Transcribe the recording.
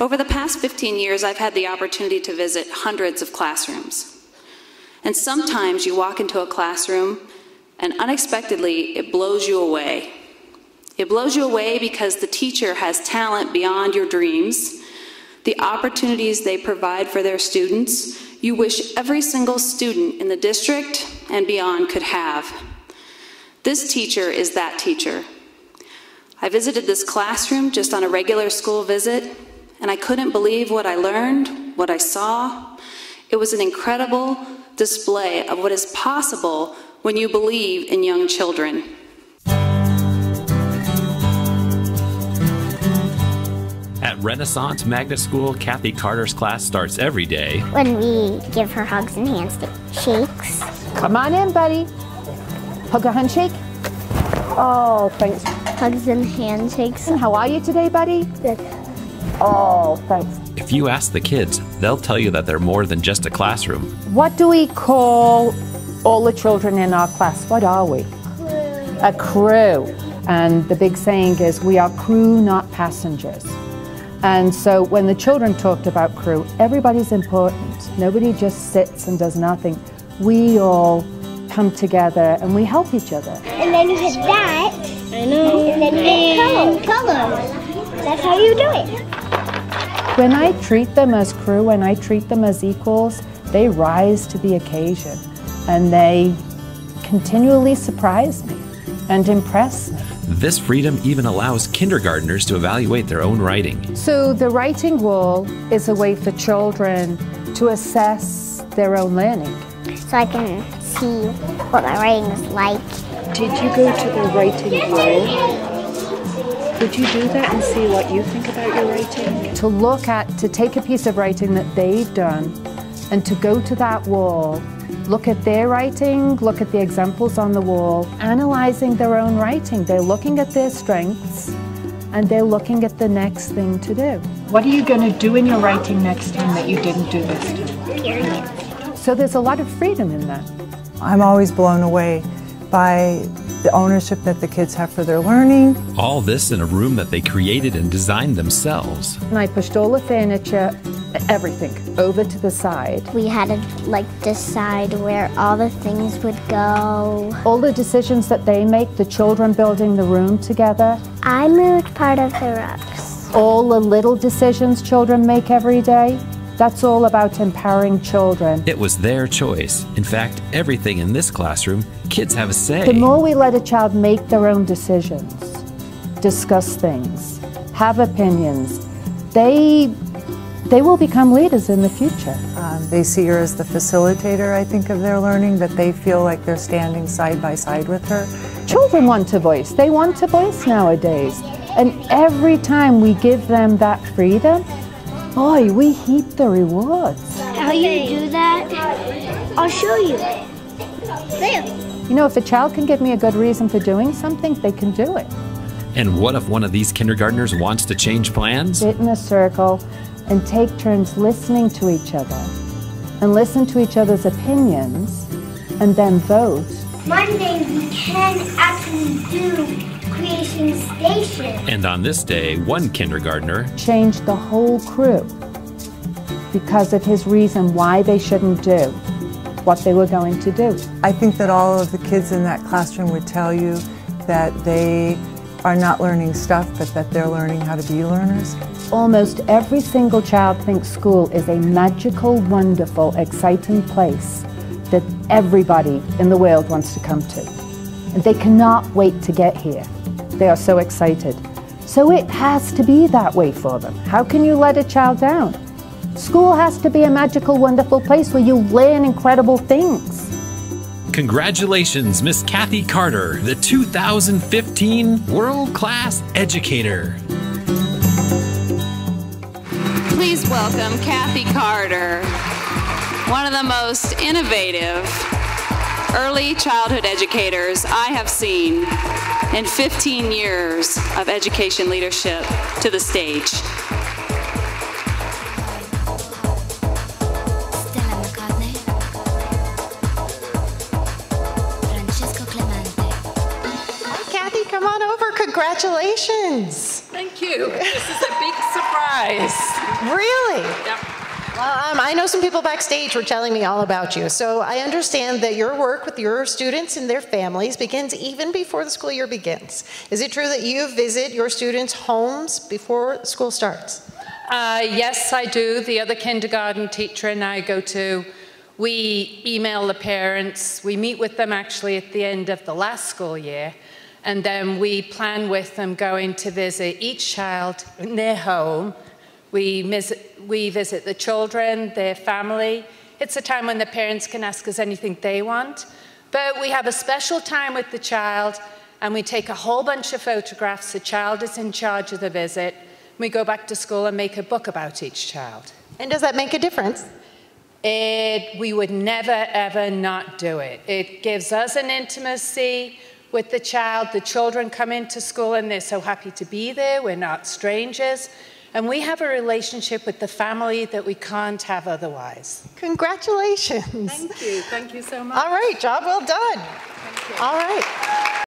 Over the past 15 years, I've had the opportunity to visit hundreds of classrooms. And sometimes you walk into a classroom and unexpectedly it blows you away. It blows you away because the teacher has talent beyond your dreams. The opportunities they provide for their students, you wish every single student in the district and beyond could have. This teacher is that teacher. I visited this classroom just on a regular school visit, and I couldn't believe what I learned, what I saw. It was an incredible display of what is possible when you believe in young children. At Renaissance Magnet School, Kathy Carter's class starts every day when we give her hugs and handshakes. Come on in, buddy. Hug a handshake. Oh, thanks. Hugs and handshakes. And how are you today, buddy? Good. Oh, thanks. If you ask the kids, they'll tell you that they're more than just a classroom. What do we call all the children in our class? What are we? Crew. A crew. And the big saying is, we are crew, not passengers. And so when the children talked about crew, everybody's important. Nobody just sits and does nothing. We all come together and we help each other. And then you hit that. I know. And then you hit color. That's how you do it. When I treat them as crew, when I treat them as equals, they rise to the occasion and they continually surprise me and impress me. This freedom even allows kindergartners to evaluate their own writing. So the writing wall is a way for children to assess their own learning. So I can see what my writing is like. Did you go to the writing wall? Could you do that and see what you think about your writing? To take a piece of writing that they've done and to go to that wall, look at their writing, look at the examples on the wall, analyzing their own writing. They're looking at their strengths and they're looking at the next thing to do. What are you going to do in your writing next time that you didn't do this time? Period. So there's a lot of freedom in that. I'm always blown away by the ownership that the kids have for their learning. All this in a room that they created and designed themselves. And I pushed all the furniture, everything, over to the side. We had to decide where all the things would go. All the decisions that they make, the children building the room together. I moved part of the rugs. All the little decisions children make every day. That's all about empowering children. It was their choice. In fact, everything in this classroom, kids have a say. The more we let a child make their own decisions, discuss things, have opinions, they will become leaders in the future. They see her as the facilitator, I think, of their learning, that they feel like they're standing side by side with her. Children want a voice. They want a voice nowadays. And every time we give them that freedom, boy, we heap the rewards. How you do that? I'll show you. There. You know, if a child can give me a good reason for doing something, they can do it. And what if one of these kindergartners wants to change plans? Sit in a circle and take turns listening to each other and listen to each other's opinions and then vote. Monday we can actually do Creation Station. And on this day, one kindergartner changed the whole crew because of his reason why they shouldn't do what they were going to do. I think that all of the kids in that classroom would tell you that they are not learning stuff, but that they're learning how to be learners. Almost every single child thinks school is a magical, wonderful, exciting place that everybody in the world wants to come to. And they cannot wait to get here. They are so excited. So it has to be that way for them. How can you let a child down? School has to be a magical, wonderful place where you learn incredible things. Congratulations, Miss Kathy Carter, the 2015 World Class Educator. Please welcome Kathy Carter, one of the most innovative early childhood educators I have seen in 15 years of education leadership, to the stage. Kathy, come on over. Congratulations. Thank you. This is a big surprise. Really? Yep. Well, I know some people backstage were telling me all about you. So I understand that your work with your students and their families begins even before the school year begins. Is it true that you visit your students' homes before school starts? Yes, I do. The other kindergarten teacher and I go to. We email the parents. We meet with them actually at the end of the last school year. And then we plan with them going to visit each child in their home. We visit the children, their family. It's a time when the parents can ask us anything they want. But we have a special time with the child, and we take a whole bunch of photographs. The child is in charge of the visit. We go back to school and make a book about each child. And does that make a difference? We would never, ever not do it. It gives us an intimacy with the child. The children come into school and they're so happy to be there. We're not strangers. And we have a relationship with the family that we can't have otherwise. Congratulations. Thank you. Thank you so much. All right, job well done. Thank you. All right.